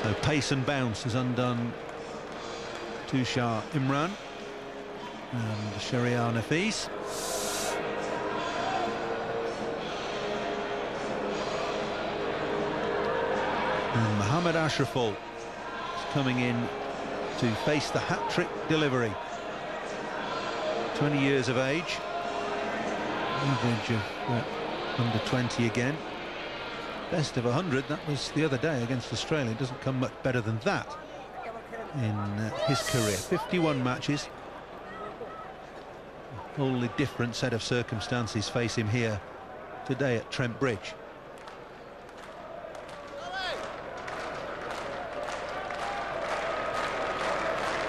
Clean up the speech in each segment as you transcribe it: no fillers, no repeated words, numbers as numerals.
So pace and bounce has undone Tushar Imran and Shahryar Nafees. And Mohammad Ashraful is coming in to face the hat-trick delivery. 20 years of age, average of under 20 again. Best of 100, that was the other day against Australia. It doesn't come much better than that in his career. 51 matches. A wholly different set of circumstances face him here today at Trent Bridge.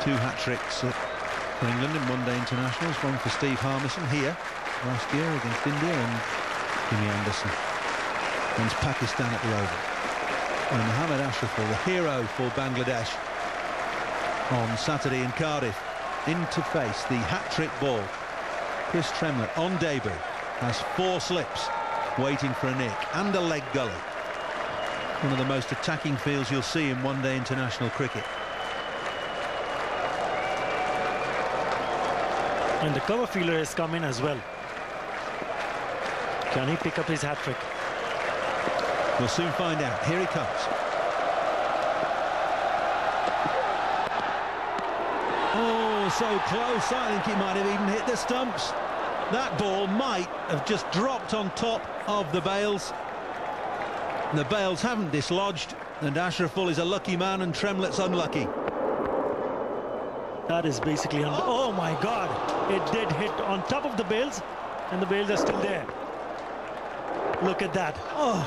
Two hat-tricks for England in one-day internationals, one for Steve Harmison here last year against India, and Jimmy Anderson against Pakistan at the Oval. And Mohammad Ashraful, the hero for Bangladesh on Saturday in Cardiff, in to face the hat-trick ball. Chris Tremlett on debut has 4 slips waiting for a nick and a leg gully. One of the most attacking fields you'll see in one-day international cricket. And the cover fielder has come in as well. Can he pick up his hat-trick? We'll soon find out. Here he comes. Oh, so close. I think he might have even hit the stumps. That ball might have just dropped on top of the bails. The bails haven't dislodged, and Ashraful is a lucky man and Tremlett's unlucky. That is basically... Oh, my God. It did hit on top of the bails, and the bails are still there. Look at that. Oh,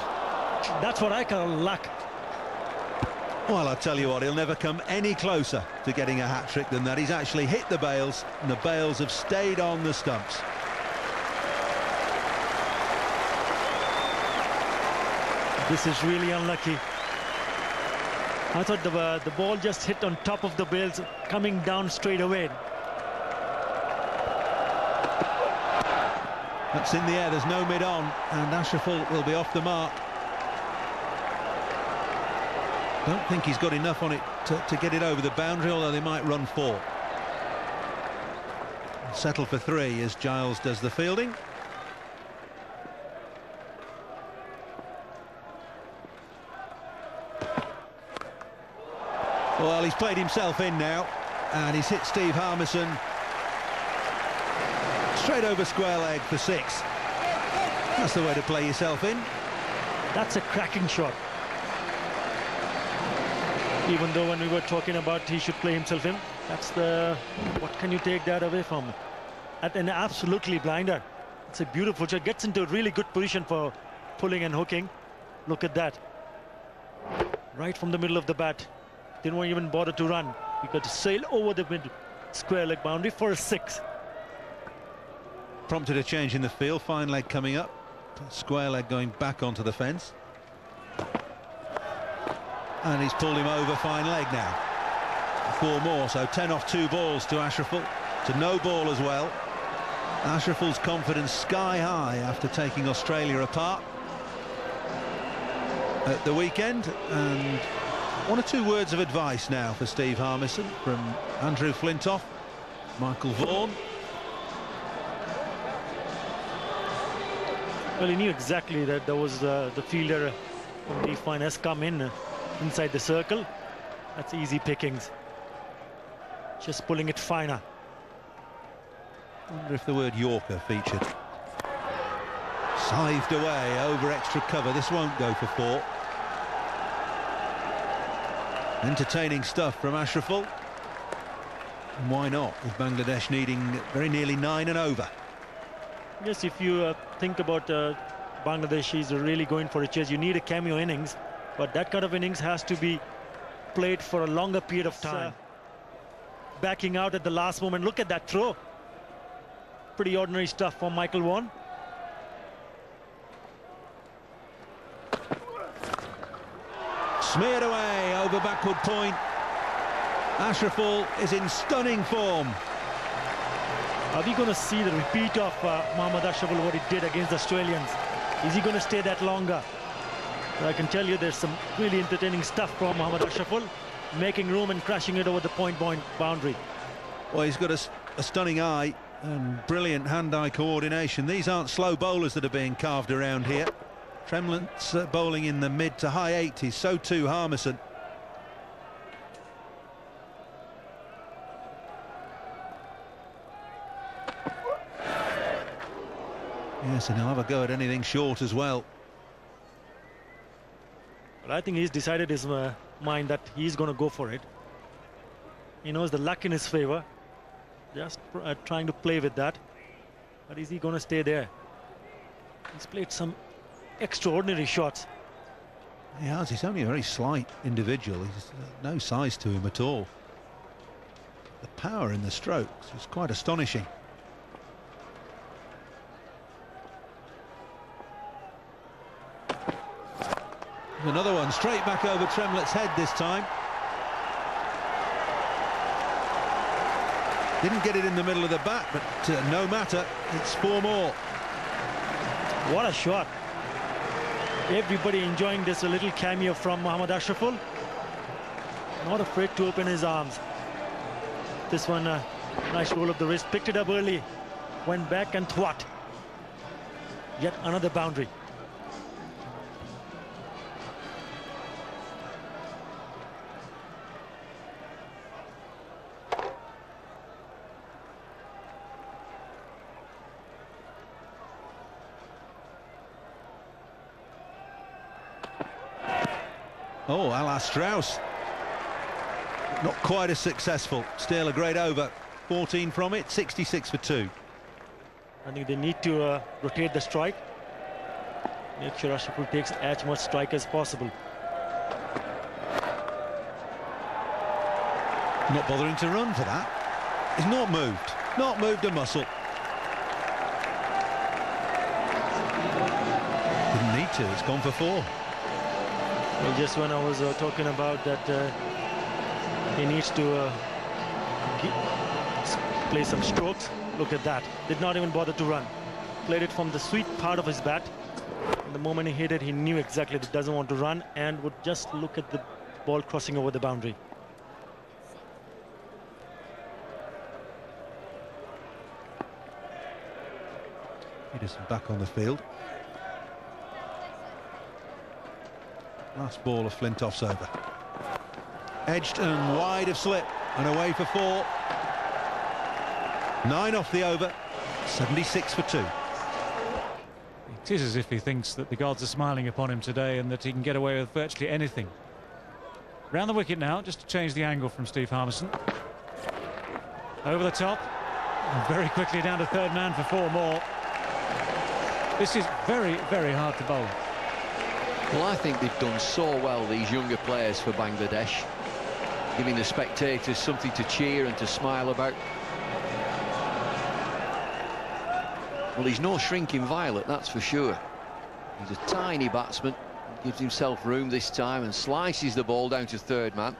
that's what I call luck. Well, I'll tell you what, he'll never come any closer to getting a hat-trick than that. He's actually hit the bails, and the bails have stayed on the stumps. This is really unlucky. I thought the ball just hit on top of the bails, coming down straight away. That's in the air, there's no mid-on, and Ashraful will be off the mark. Don't think he's got enough on it to get it over the boundary, although they might run 4. Settle for 3 as Giles does the fielding. Well, he's played himself in now, and he's hit Steve Harmison straight over square leg for 6. That's the way to play yourself in. That's a cracking shot. Even though when we were talking about he should play himself in, that's the... What can you take that away from? At an absolutely blinder. It's a beautiful shot. Gets into a really good position for pulling and hooking. Look at that. Right from the middle of the bat. Didn't even bother to run. He got to sail over the mid square leg boundary for a 6. Prompted a change in the field. Fine leg coming up. Square leg going back onto the fence. And he's pulled him over. Fine leg now. 4 more, so 10 off 2 balls to Ashraful. To no ball as well. Ashraful's confidence sky high after taking Australia apart at the weekend. And 1 or 2 words of advice now for Steve Harmison from Andrew Flintoff, Michael Vaughan. Well, he knew exactly that there was the fielder from the fine has come in inside the circle. That's easy pickings. Just pulling it finer. I wonder if the word Yorker featured. Scythed away over extra cover. This won't go for 4. Entertaining stuff from Ashraful. And why not, with Bangladesh needing very nearly 9 and over. Yes, if you think about Bangladeshis are really going for a chase, you need a cameo innings, but that kind of innings has to be played for a longer period of time. Backing out at the last moment. Look at that throw. Pretty ordinary stuff from Michael Vaughan. Smeared away over backward point. Ashraful is in stunning form. Are we going to see the repeat of Mohammad Ashraful, what he did against the Australians? Is he going to stay that longer? But I can tell you there's some really entertaining stuff from Mohammad Ashraful, making room and crashing it over the point boundary. Well, he's got a stunning eye and brilliant hand-eye coordination. These aren't slow bowlers that are being carved around here. Tremlett's bowling in the mid to high 80s, so too Harmison. Yes, and he'll have a go at anything short as well. But I think he's decided his mind that he's going to go for it. He knows the luck in his favor. Just trying to play with that. But is he going to stay there? He's played some extraordinary shots. He has. He's only a very slight individual. He's no size to him at all. The power in the strokes is quite astonishing. Another one straight back over Tremlett's head this time. Didn't get it in the middle of the bat, but no matter, it's 4 more. What a shot. Everybody enjoying this, a little cameo from Mohammad Ashraful. Not afraid to open his arms. This one, nice roll of the wrist, picked it up early, went back and thwart. Yet another boundary. Oh, Ala Strauss. Not quite as successful. Still a great over. 14 from it, 66 for 2. I think they need to rotate the strike. Make sure Ashraful takes as much strike as possible. Not bothering to run for that. He's not moved. Not moved a muscle. Didn't need to. It's gone for 4. Well, just when I was talking about that, he needs to play some strokes. Look at that. Did not even bother to run. Played it from the sweet part of his bat. And the moment he hit it, he knew exactly that he doesn't want to run and would just look at the ball crossing over the boundary. Peterson back on the field. Last ball of Flintoff's over. Edged and wide of slip and away for 4. 9 off the over, 76 for 2. It is as if he thinks that the gods are smiling upon him today and that he can get away with virtually anything. Round the wicket now, just to change the angle from Steve Harmison. Over the top, and very quickly down to third man for 4 more. This is very, very hard to bowl. Well, I think they've done so well, these younger players for Bangladesh, giving the spectators something to cheer and to smile about. Well, he's no shrinking violet, that's for sure. He's a tiny batsman, gives himself room this time and slices the ball down to third man.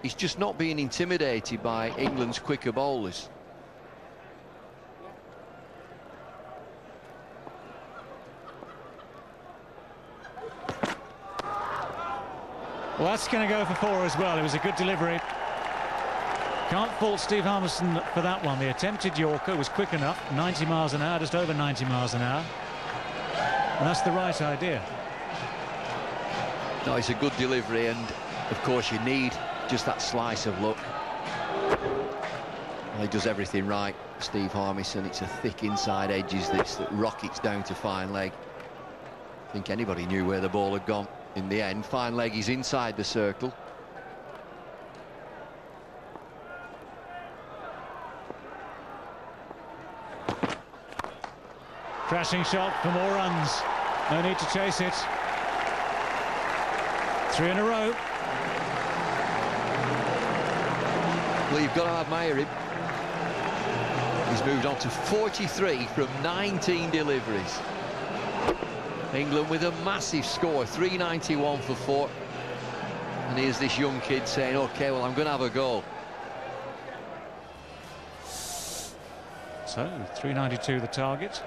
He's just not being intimidated by England's quicker bowlers. Well, that's going to go for 4 as well. It was a good delivery. Can't fault Steve Harmison for that one. The attempted Yorker was quick enough, 90 miles an hour, just over 90 miles an hour. And that's the right idea. No, it's a good delivery, and of course you need just that slice of luck. Well, he does everything right, Steve Harmison. It's a thick inside edges this that rockets down to fine leg. I think anybody knew where the ball had gone. In the end, fine leg is inside the circle. Crashing shot for more runs. No need to chase it. 3 in a row. Well, you've got to admire him. He's moved on to 43 from 19 deliveries. England with a massive score, 391 for 4. And here's this young kid saying, OK, well, I'm going to have a go. So, 392 the target.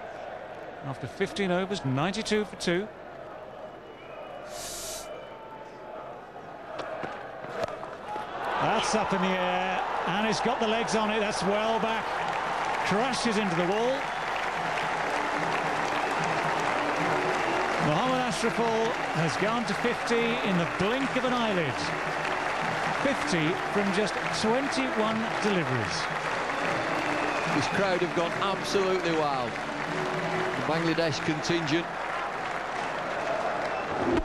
After 15 overs, 92 for 2. That's up in the air, and it's got the legs on it. That's well back. Crashes into the wall. Mohammad Ashraful has gone to 50 in the blink of an eyelid. 50 from just 21 deliveries. This crowd have gone absolutely wild. The Bangladesh contingent.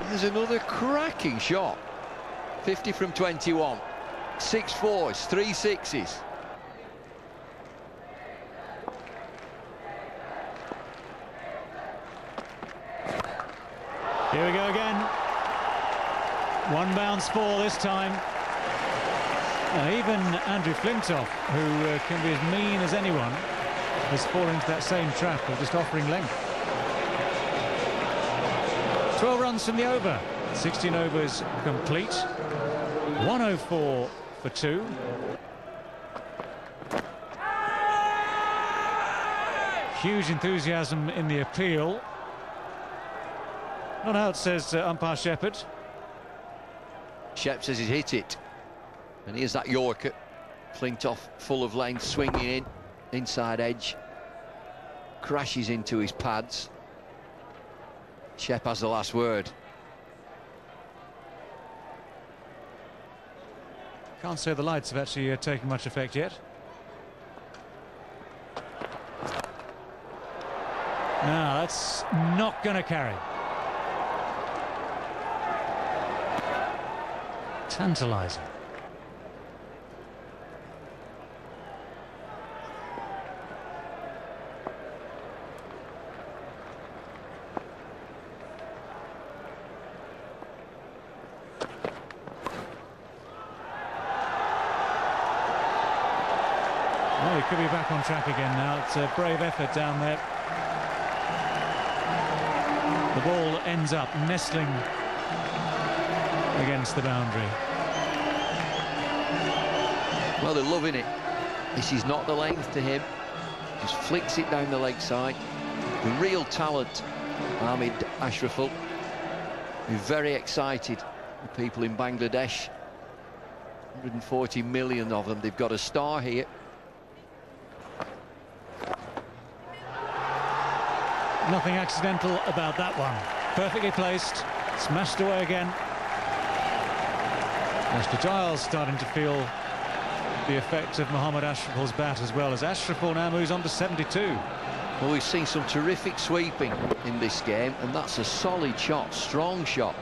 There's another cracking shot. 50 from 21. 6 fours, 3 sixes. Here we go again. One bounce ball this time. Even Andrew Flintoff, who can be as mean as anyone, has fallen into that same trap of just offering length. 12 runs from the over. 16 overs complete. 104 for 2. Huge enthusiasm in the appeal. Not out, says umpire Shepherd. Shep says he's hit it. And here's that Yorker. Flintoff full of length, swinging in. Inside edge. Crashes into his pads. Shep has the last word. Can't say the lights have actually taken much effect yet. No, that's not going to carry. Tantalising. Well, he could be back on track again now. It's a brave effort down there. The ball ends up nestling against the boundary. Well, they're loving it. This is not the length to him. Just flicks it down the leg side. The real talent, Ahmed Ashraful. We're very excited. The people in Bangladesh, 140 million of them. They've got a star here. Nothing accidental about that one. Perfectly placed. Smashed away again. Mr. Giles starting to feel the effect of Mohammad Ashraful's bat as well, as Ashraful now moves on to 72. Well, we've seen some terrific sweeping in this game, and that's a solid shot, strong shot.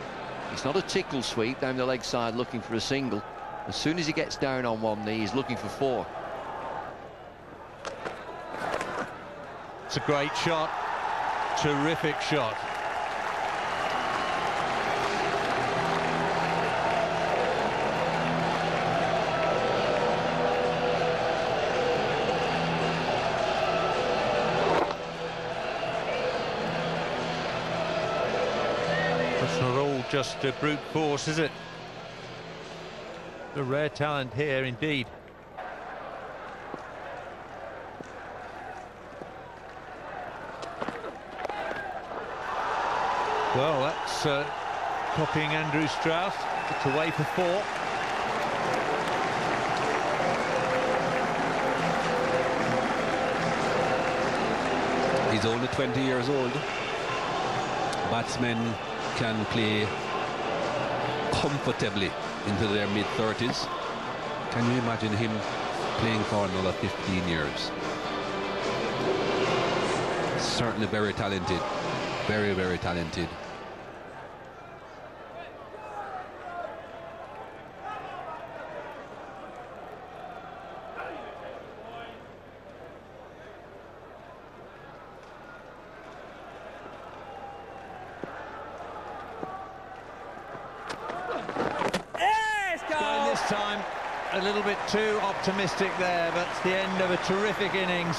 It's not a tickle sweep down the leg side looking for a single. As soon as he gets down on one knee, he's looking for 4. It's a great shot. Terrific shot. It's not all just brute force, is it? A rare talent here indeed. Well, that's copying Andrew Strauss. It's away for 4. He's only 20 years old. Batsmen can play comfortably into their mid-30s. Can you imagine him playing for another 15 years? Certainly very talented. Very, very talented. Going this time a little bit too optimistic there, but it's the end of a terrific innings.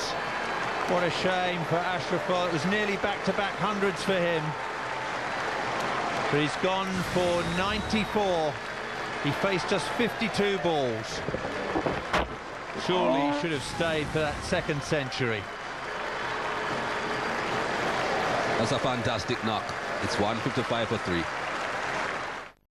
What a shame for Ashraful. It was nearly back-to-back hundreds for him. But he's gone for 94. He faced just 52 balls. Surely he should have stayed for that second century. That's a fantastic knock. It's 155 for 3.